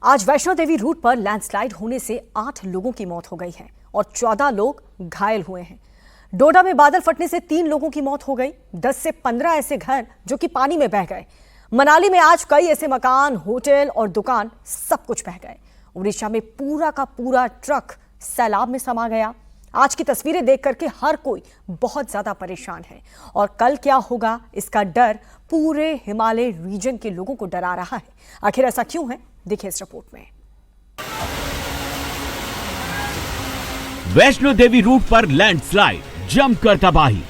आज वैष्णो देवी रूट पर लैंडस्लाइड होने से 8 लोगों की मौत हो गई है और 14 लोग घायल हुए हैं। डोडा में बादल फटने से 3 लोगों की मौत हो गई। 10 से 15 ऐसे घर जो कि पानी में बह गए। मनाली में आज कई ऐसे मकान, होटल और दुकान सब कुछ बह गए। उड़ीसा में पूरा का पूरा ट्रक सैलाब में समा गया। आज की तस्वीरें देख करके हर कोई बहुत ज्यादा परेशान है और कल क्या होगा इसका डर पूरे हिमालय रीजन के लोगों को डरा रहा है। आखिर ऐसा क्यों है, देखिए इस रिपोर्ट में। वैष्णो देवी रूट पर लैंडस्लाइड, जमकर तबाही।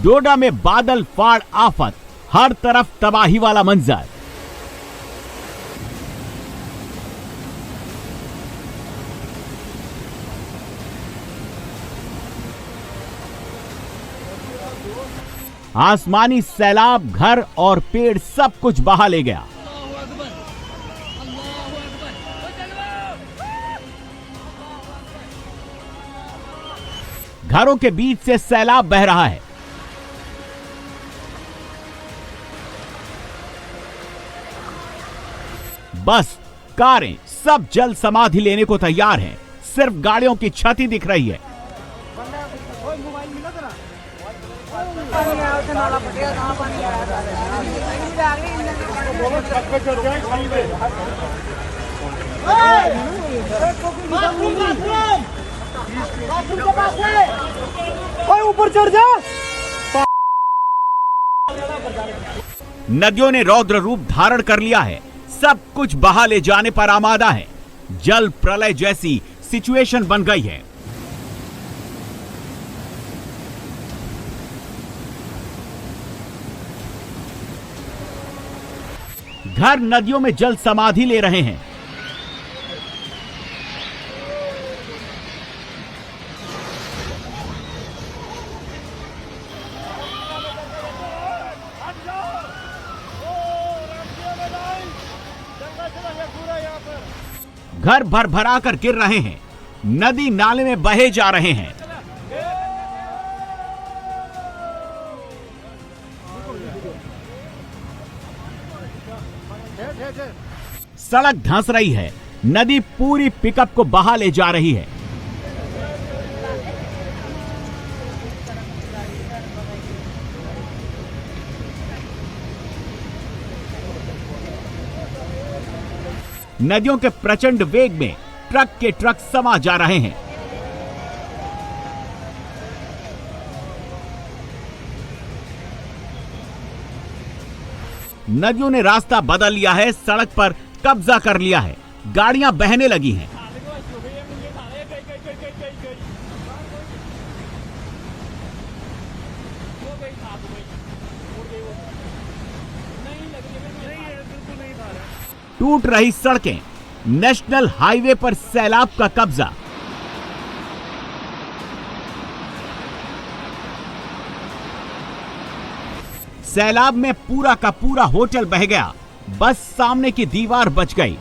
डोडा में बादल फाड़ आफत, हर तरफ तबाही वाला मंजर। आसमानी सैलाब घर और पेड़ सब कुछ बहा ले गया। घरों के बीच से सैलाब बह रहा है। बस, कारें सब जल समाधि लेने को तैयार हैं। सिर्फ गाड़ियों की छत ही दिख रही है। ऊपर चढ़ जा। नदियों ने रौद्र रूप धारण कर लिया है। सब कुछ बहा ले जाने पर आमादा है। जल प्रलय जैसी सिचुएशन बन गई है। घर नदियों में जल समाधि ले रहे हैं। घर भर भरा कर गिर रहे हैं। नदी नाले में बहे जा रहे हैं। सड़क धंस रही है। नदी पूरी पिकअप को बहा ले जा रही है। नदियों के प्रचंड वेग में ट्रक के ट्रक समा जा रहे हैं। नदियों ने रास्ता बदल लिया है, सड़क पर कब्जा कर लिया है। गाड़ियां बहने लगी हैं। टूट रही सड़कें। नेशनल हाईवे पर सैलाब का कब्जा। सैलाब में पूरा का पूरा होटल बह गया। बस सामने की दीवार बच गई।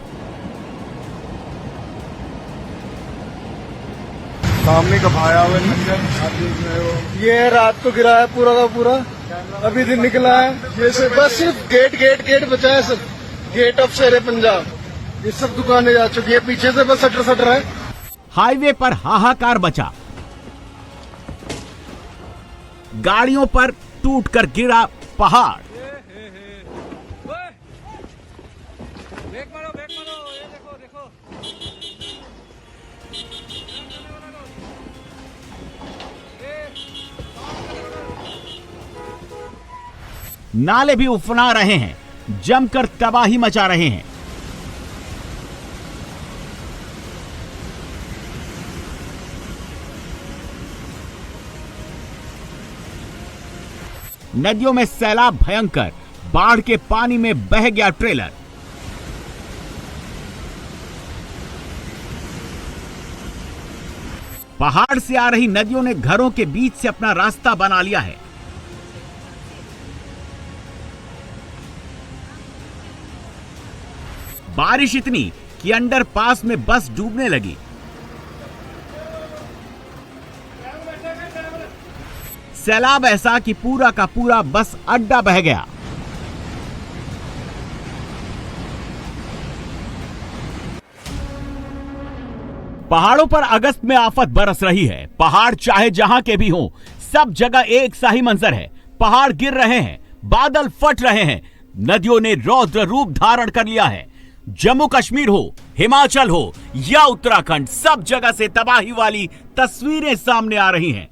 सामने का भाया हुआ मंजर ये रात को गिरा है पूरा का पूरा। अभी दिन निकला है। ये से बस सिर्फ गेट बचा है। सब गेट ऑफ शेर पंजाब, ये सब दुकानें जा चुकी है। पीछे से बस सटर है। हाईवे पर हाहाकार बचा। गाड़ियों पर टूटकर गिरा पहाड़। नाले भी उफना रहे हैं, जमकर तबाही मचा रहे हैं। नदियों में सैलाब भयंकर। बाढ़ के पानी में बह गया ट्रेलर। पहाड़ से आ रही नदियों ने घरों के बीच से अपना रास्ता बना लिया है। बारिश इतनी कि अंडरपास में बस डूबने लगी। सैलाब ऐसा कि पूरा का पूरा बस अड्डा बह गया। पहाड़ों पर अगस्त में आफत बरस रही है। पहाड़ चाहे जहां के भी हों, सब जगह एक सा ही मंजर है। पहाड़ गिर रहे हैं, बादल फट रहे हैं, नदियों ने रौद्र रूप धारण कर लिया है। जम्मू कश्मीर हो, हिमाचल हो या उत्तराखंड, सब जगह से तबाही वाली तस्वीरें सामने आ रही हैं।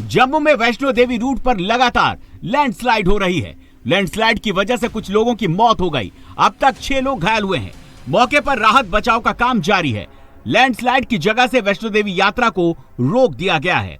जम्मू में वैष्णो देवी रूट पर लगातार लैंडस्लाइड हो रही है। लैंडस्लाइड की वजह से कुछ लोगों की मौत हो गई। अब तक 6 लोग घायल हुए हैं। मौके पर राहत बचाव का काम जारी है। लैंडस्लाइड की जगह से वैष्णो देवी यात्रा को रोक दिया गया है।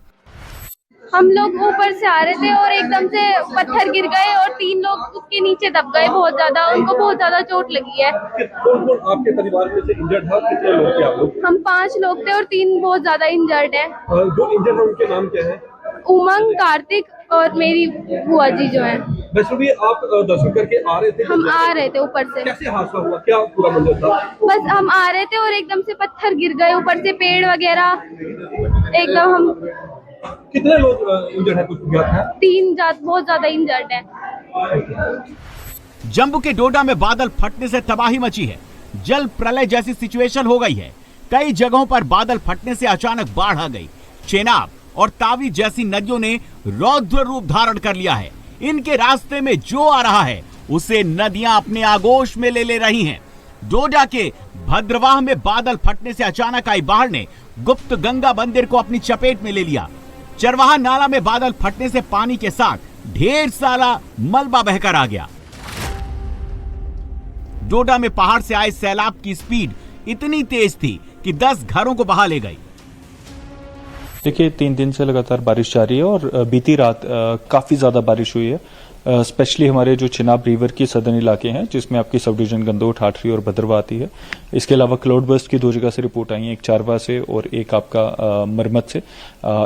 हम लोग ऊपर से आ रहे थे और एकदम से पत्थर गिर गए और 3 लोग उसके नीचे दब गए। बहुत ज्यादा उनको बहुत ज्यादा चोट लगी है। कौन आपके परिवार में से इंजर्ड था? कितने लोग थे आप लोग? हम 5 लोग थे और 3 बहुत ज्यादा इंजर्ड है। जो इंजर्ड है उनके नाम क्या है? उमंग, कार्तिक और मेरी बुआ जी जो है। वैष्णो भी आप दर्शन करके आ रहे थे? हम आ रहे थे ऊपर से। कैसे हादसा हुआ? क्या पूरा मंजर था? बस हम आ रहे थे और एकदम से पत्थर गिर गए, ऊपर से पेड़ वगैरह एकदम। हम कितने लोग इंजर्ड है? कुछ ज्ञात है? 3 बहुत ज्यादा इंजर्ड है। जम्मू के डोडा में बादल फटने से तबाही मची है। जल प्रलय जैसी सिचुएशन हो गई है। कई जगहों पर बादल फटने से अचानक बाढ़ आ गई। चेनाब और तावी जैसी नदियों ने रौद्र रूप धारण कर लिया है। इनके रास्ते में जो आ रहा है उसे नदियां अपने आगोश में ले रही हैं। डोडा के भद्रवाह में बादल फटने से अचानक आई बाढ़ ने गुप्त गंगा मंदिर को अपनी चपेट में ले लिया। चरवाहा नाला में बादल फटने से पानी के साथ ढेर सारा मलबा बहकर आ गया। डोडा में पहाड़ से आए सैलाब की स्पीड इतनी तेज थी कि 10 घरों को बहा ले गई। देखिए 3 दिन से लगातार बारिश जारी है और बीती रात काफ़ी ज़्यादा बारिश हुई है। स्पेशली हमारे जो चिनाब रिवर के सदर्न इलाके हैं जिसमें आपकी सब डिवीजन गंदोह, ठाठरी और भद्रवाह आती है। इसके अलावा क्लाउड बर्स्ट की 2 जगह से रिपोर्ट आई है, एक चारवा से और एक आपका मरमत से।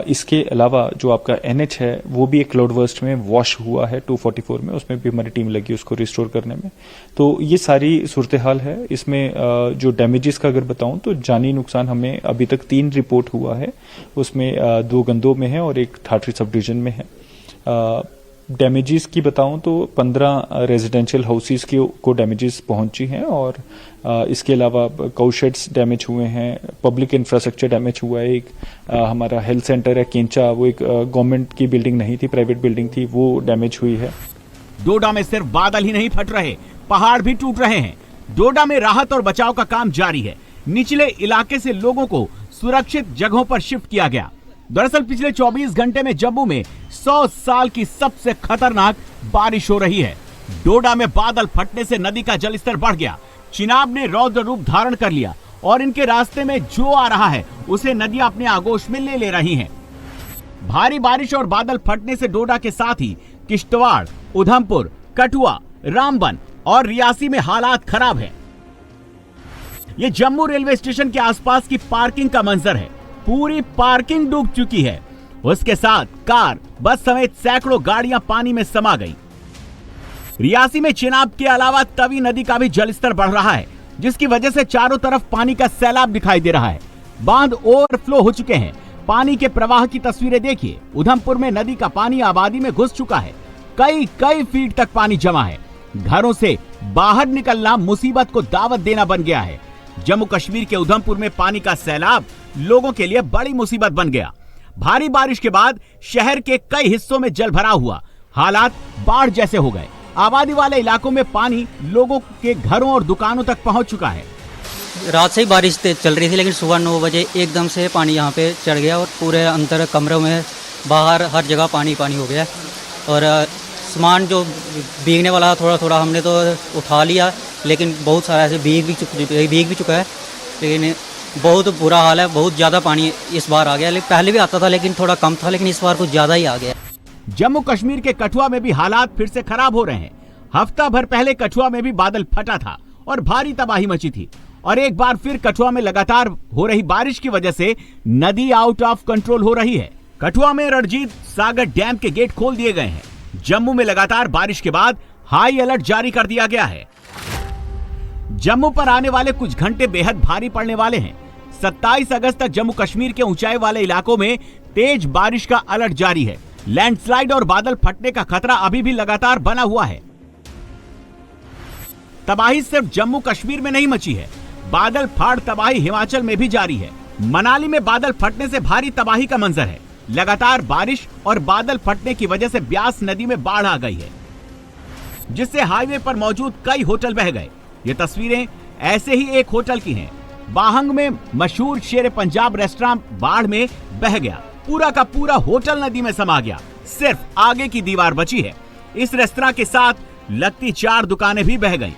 इसके अलावा जो आपका NH है वो भी एक क्लाउड बर्स्ट में वॉश हुआ है 244 में, उसमें भी हमारी टीम लगी उसको रिस्टोर करने में। तो ये सारी सूरत हाल है। इसमें जो डैमेजेस का अगर बताऊं तो जानी नुकसान हमें अभी तक 3 रिपोर्ट हुआ है, उसमें 2 गंदोह में है और एक ठाठरी सब डिवीजन में है। डैमेजेस की बताऊं तो 15 रेजिडेंशियल हाउसेस को डैमेजेस पहुंची हैं और इसके अलावा काउशेड्स डैमेज हुए हैं, पब्लिक इंफ्रास्ट्रक्चर डैमेज हुआ है। एक हमारा हेल्थ सेंटर है केंचा, वो एक गवर्नमेंट की बिल्डिंग नहीं थी, प्राइवेट बिल्डिंग थी, वो डैमेज हुई है। डोडा में सिर्फ बादल ही नहीं फट रहे, पहाड़ भी टूट रहे हैं। डोडा में राहत और बचाव का काम जारी है। निचले इलाके से लोगों को सुरक्षित जगहों पर शिफ्ट किया गया। दरअसल पिछले 24 घंटे में जम्मू में 100 साल की सबसे खतरनाक बारिश हो रही है। डोडा में बादल फटने से नदी का जलस्तर बढ़ गया। चिनाब ने रौद्र रूप धारण कर लिया और इनके रास्ते में जो आ रहा है उसे नदियां अपने आगोश में ले रही हैं। भारी बारिश और बादल फटने से डोडा के साथ ही किश्तवाड़, उधमपुर, कठुआ, रामबन और रियासी में हालात खराब है। ये जम्मू रेलवे स्टेशन के आसपास की पार्किंग का मंजर है। पूरी पार्किंग डूब चुकी है। उसके साथ कार, बस समेत सैकड़ों गाड़ियां पानी में समा गई। रियासी में चिनाब के अलावा तवी नदी का भी जलस्तर बढ़ रहा है, जिसकी वजह से चारों तरफ पानी का सैलाब दिखाई दे रहा है। बांध ओवरफ्लो हो चुके हैं। पानी के प्रवाह की तस्वीरें देखिए। उधमपुर में नदी का पानी आबादी में घुस चुका है। कई फीट तक पानी जमा है। घरों से बाहर निकलना मुसीबत को दावत देना बन गया है। जम्मू कश्मीर के उधमपुर में पानी का सैलाब लोगों के लिए बड़ी मुसीबत बन गया। भारी बारिश के बाद शहर के कई हिस्सों में जल भराव हुआ। हालात बाढ़ जैसे हो गए। आबादी वाले इलाकों में पानी लोगों के घरों और दुकानों तक पहुंच चुका है। रात से ही बारिश चल रही थी, लेकिन सुबह 9 बजे एकदम से पानी यहाँ पे चढ़ गया और पूरे अंदर कमरों में, बाहर हर जगह पानी हो गया। और सामान जो भीगने वाला थोड़ा थोड़ा हमने तो उठा लिया, लेकिन बहुत सारा ऐसे भीग भी चुका है। लेकिन बहुत बुरा हाल है। बहुत ज़्यादा पानी इस बार आ गया। लेकिन पहले भी आता था लेकिन थोड़ा कम था, लेकिन इस बार कुछ ज़्यादा ही आ गया। जम्मू कश्मीर के कठुआ में भी हालात फिर से खराब हो रहे हैं। हफ्ता भर पहले कठुआ में भी बादल फटा था और भारी तबाही मची थी। और एक बार फिर कठुआ में लगातार हो रही बारिश की वजह से नदी आउट ऑफ कंट्रोल हो रही है। कठुआ में रणजीत सागर डैम के गेट खोल दिए गए हैं। जम्मू में लगातार बारिश के बाद हाई अलर्ट जारी कर दिया गया है। जम्मू पर आने वाले कुछ घंटे बेहद भारी पड़ने वाले हैं। 27 अगस्त तक जम्मू कश्मीर के ऊंचाई वाले इलाकों में तेज बारिश का अलर्ट जारी है। लैंडस्लाइड और बादल फटने का खतरा अभी भी लगातार बना हुआ है। तबाही सिर्फ जम्मू कश्मीर में नहीं मची है, बादल फाड़ तबाही हिमाचल में भी जारी है। मनाली में बादल फटने से भारी तबाही का मंजर है। लगातार बारिश और बादल फटने की वजह से ब्यास नदी में बाढ़ आ गई है, जिससे हाईवे पर मौजूद कई होटल बह गए। ये तस्वीरें ऐसे ही एक होटल की हैं। बाहंग में मशहूर शेर पंजाब रेस्टोरेंट बाढ़ में बह गया। पूरा का पूरा होटल नदी में समा गया। सिर्फ आगे की दीवार बची है। इस रेस्तरां के साथ लगती 4 दुकानें भी बह गईं।